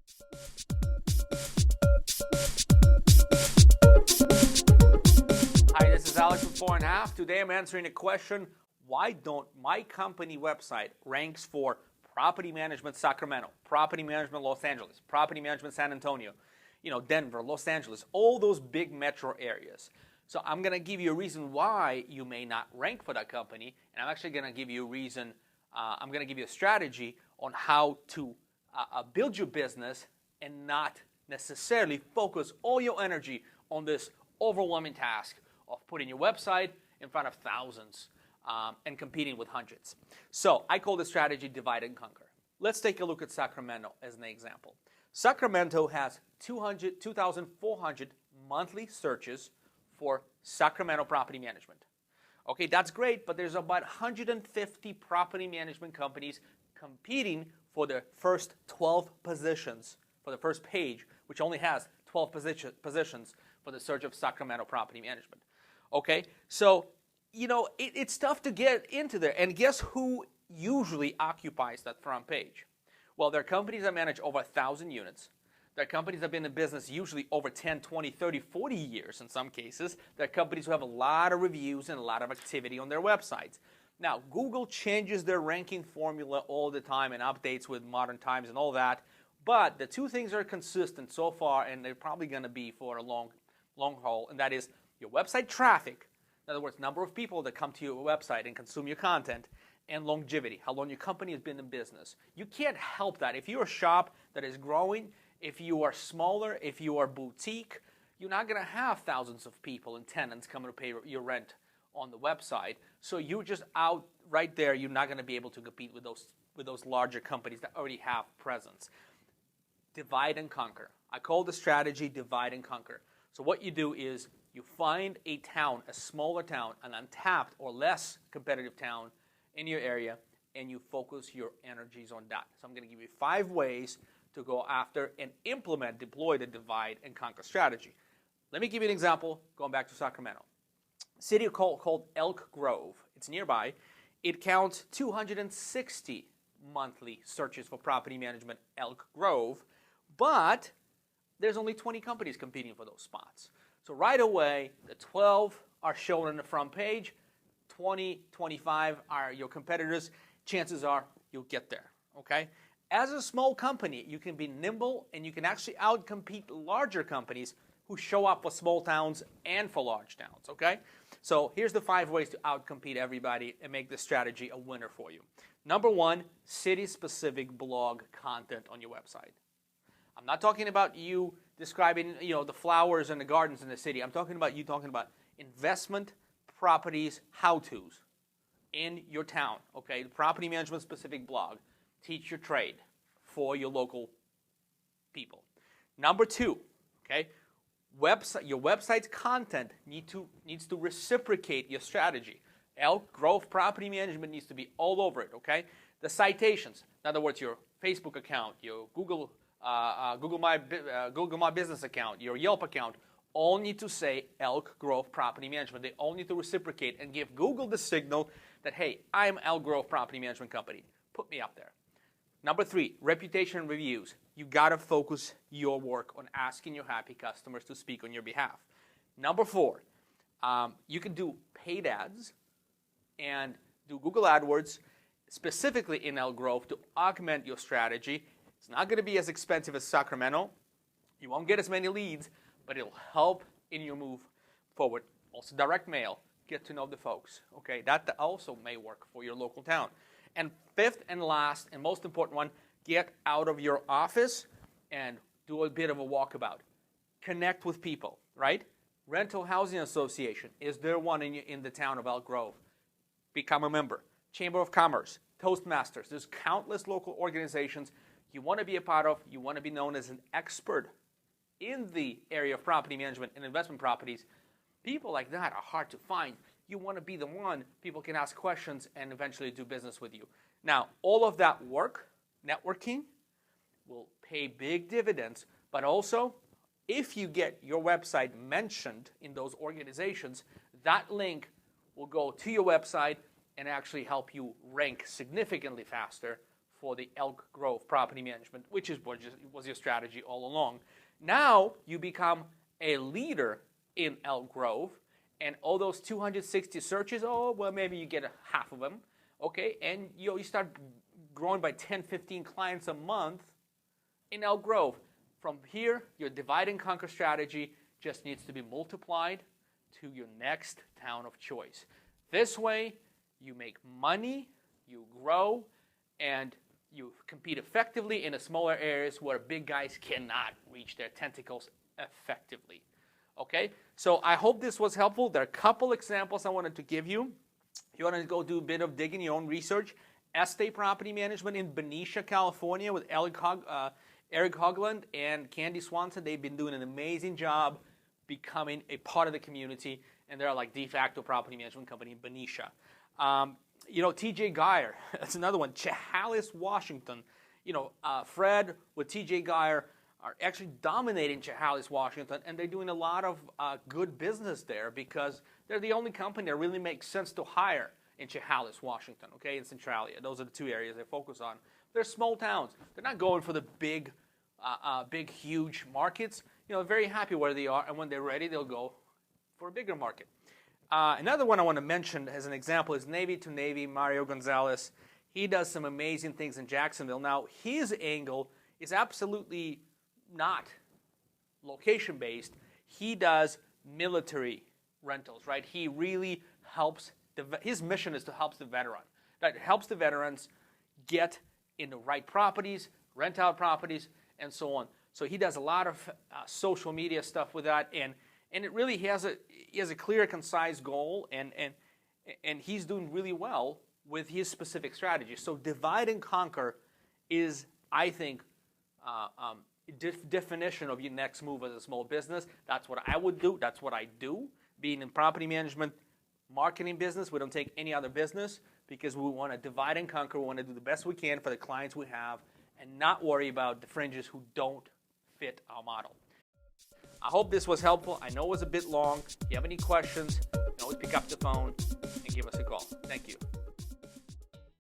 Hi, this is Alex with 4.5. Today I'm answering a question: why don't my company website ranks for property management Sacramento, property management Los Angeles, property management San Antonio, Denver, Los Angeles, all those big metro areas? So I'm going to give you a reason why you may not rank for that company, and I'm actually going to give you a reason, I'm going to give you a strategy on how to build your business and not necessarily focus all your energy on this overwhelming task of putting your website in front of thousands and competing with hundreds. So I call this strategy divide and conquer. Let's take a look at Sacramento as an example. Sacramento has 2,400 monthly searches for Sacramento property management. Okay, that's great, but there's about 150 property management companies competing for the first 12 positions, for the first page, which only has 12 positions for the search of Sacramento property management. Okay, so, it's tough to get into there. And guess who usually occupies that front page? Well, there are companies that manage over 1,000 units. There are companies that have been in business usually over 10, 20, 30, 40 years in some cases. There are companies who have a lot of reviews and a lot of activity on their websites. Now, Google changes their ranking formula all the time and updates with modern times and all that. But the two things are consistent so far, and they're probably going to be for a long haul, and that is your website traffic, in other words, number of people that come to your website and consume your content, and longevity, how long your company has been in business. You can't help that. If you're a shop that is growing, if you are smaller, if you are boutique, you're not going to have thousands of people and tenants coming to pay your rent on the website. So you're just out right there. You're not going to be able to compete with those larger companies that already have presence. Divide and conquer. I call the strategy divide and conquer. So what you do is you find a town, a smaller town, an untapped or less competitive town in your area, and you focus your energies on that. So I'm going to give you 5 ways to go after and deploy the divide and conquer strategy. Let me give you an example going back to Sacramento. City called Elk Grove. It's nearby. It counts 260 monthly searches for property management Elk Grove, but there's only 20 companies competing for those spots. So right away, the 12 are shown on the front page, 20, 25 are your competitors. Chances are you'll get there, okay? As a small company, you can be nimble and you can actually outcompete larger companies who show up for small towns and for large towns, okay? So here's the 5 ways to outcompete everybody and make this strategy a winner for you. Number 1, city-specific blog content on your website. I'm not talking about you describing, the flowers and the gardens in the city. I'm talking about investment, properties, how-tos in your town, okay? Property management specific blog. Teach your trade for your local people. Number 2, okay? Your website's content needs to reciprocate your strategy. Elk Grove Property Management needs to be all over it, okay? The citations, in other words, your Facebook account, your Google My Business account, your Yelp account, all need to say Elk Grove Property Management. They all need to reciprocate and give Google the signal that, hey, I'm Elk Grove Property Management Company. Put me up there. Number 3, reputation and reviews. You got to focus your work on asking your happy customers to speak on your behalf. Number 4, you can do paid ads and do Google AdWords specifically in Elk Grove to augment your strategy. It's not going to be as expensive as Sacramento. You won't get as many leads, but it'll help in your move forward. Also, direct mail. Get to know the folks. Okay, that also may work for your local town. And 5th and last and most important one, get out of your office and do a bit of a walkabout. Connect with people, right? Rental Housing Association. Is there one in the town of Elk Grove? Become a member. Chamber of Commerce, Toastmasters. There's countless local organizations you want to be a part of. You want to be known as an expert in the area of property management and investment properties. People like that are hard to find. You want to be the one people can ask questions and eventually do business with you. Now, all of that work, networking, will pay big dividends, but also if you get your website mentioned in those organizations, that link will go to your website and actually help you rank significantly faster for the Elk Grove property management, which was your strategy all along. Now you become a leader in Elk Grove, and all those 260 searches, oh, well, maybe you get half of them, okay? And you start growing by 10, 15 clients a month in Elk Grove. From here, your divide and conquer strategy just needs to be multiplied to your next town of choice. This way, you make money, you grow, and you compete effectively in the smaller areas where big guys cannot reach their tentacles effectively. Okay, so I hope this was helpful. There are a couple examples I wanted to give you. If you want to go do a bit of digging, your own research, estate property management in Benicia, California with Eric Hogland and Candy Swanson. They've been doing an amazing job becoming a part of the community, and they're like de facto property management company in Benicia. TJ Geyer, that's another one, Chehalis, Washington. Fred with TJ Geyer are actually dominating Chehalis, Washington, and they're doing a lot of good business there because they're the only company that really makes sense to hire in Chehalis, Washington, okay, in Centralia. Those are the two areas they focus on. They're small towns. They're not going for the big, huge markets. They're very happy where they are, and when they're ready, they'll go for a bigger market. Another one I want to mention as an example is Navy to Navy, Mario Gonzalez. He does some amazing things in Jacksonville. Now, his angle is absolutely not location-based. He does military rentals, right? He really helps, his mission is to help the veteran. That helps the veterans get in the right properties, rent out properties, and so on. So he does a lot of social media stuff with that, and it really he has a clear, concise goal, and he's doing really well with his specific strategy. So divide and conquer is, I think, definition of your next move as a small business. That's what I would do. That's what I do. Being in property management, marketing business, we don't take any other business because we want to divide and conquer. We want to do the best we can for the clients we have and not worry about the fringes who don't fit our model. I hope this was helpful. I know it was a bit long. If you have any questions, you can always pick up the phone and give us a call. Thank you.